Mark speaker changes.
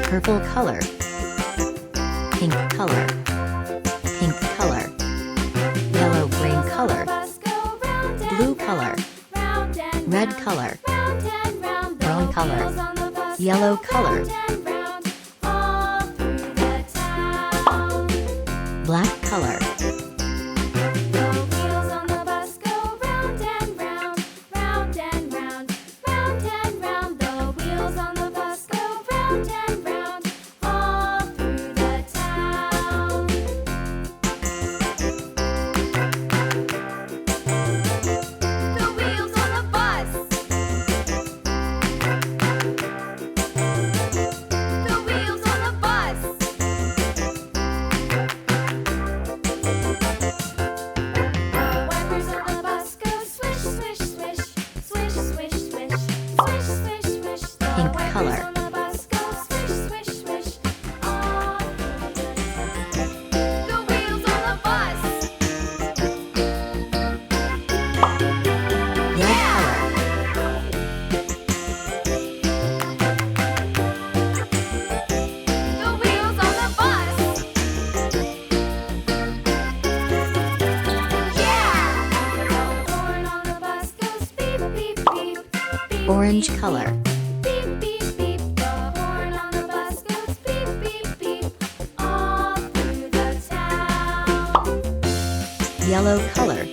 Speaker 1: Purple color. Pink color. Pink color. Yellow-green color. Blue color. Red color. Brown color. Yellow color. Black color. Pink color. Red color. Orange color. Yellow color.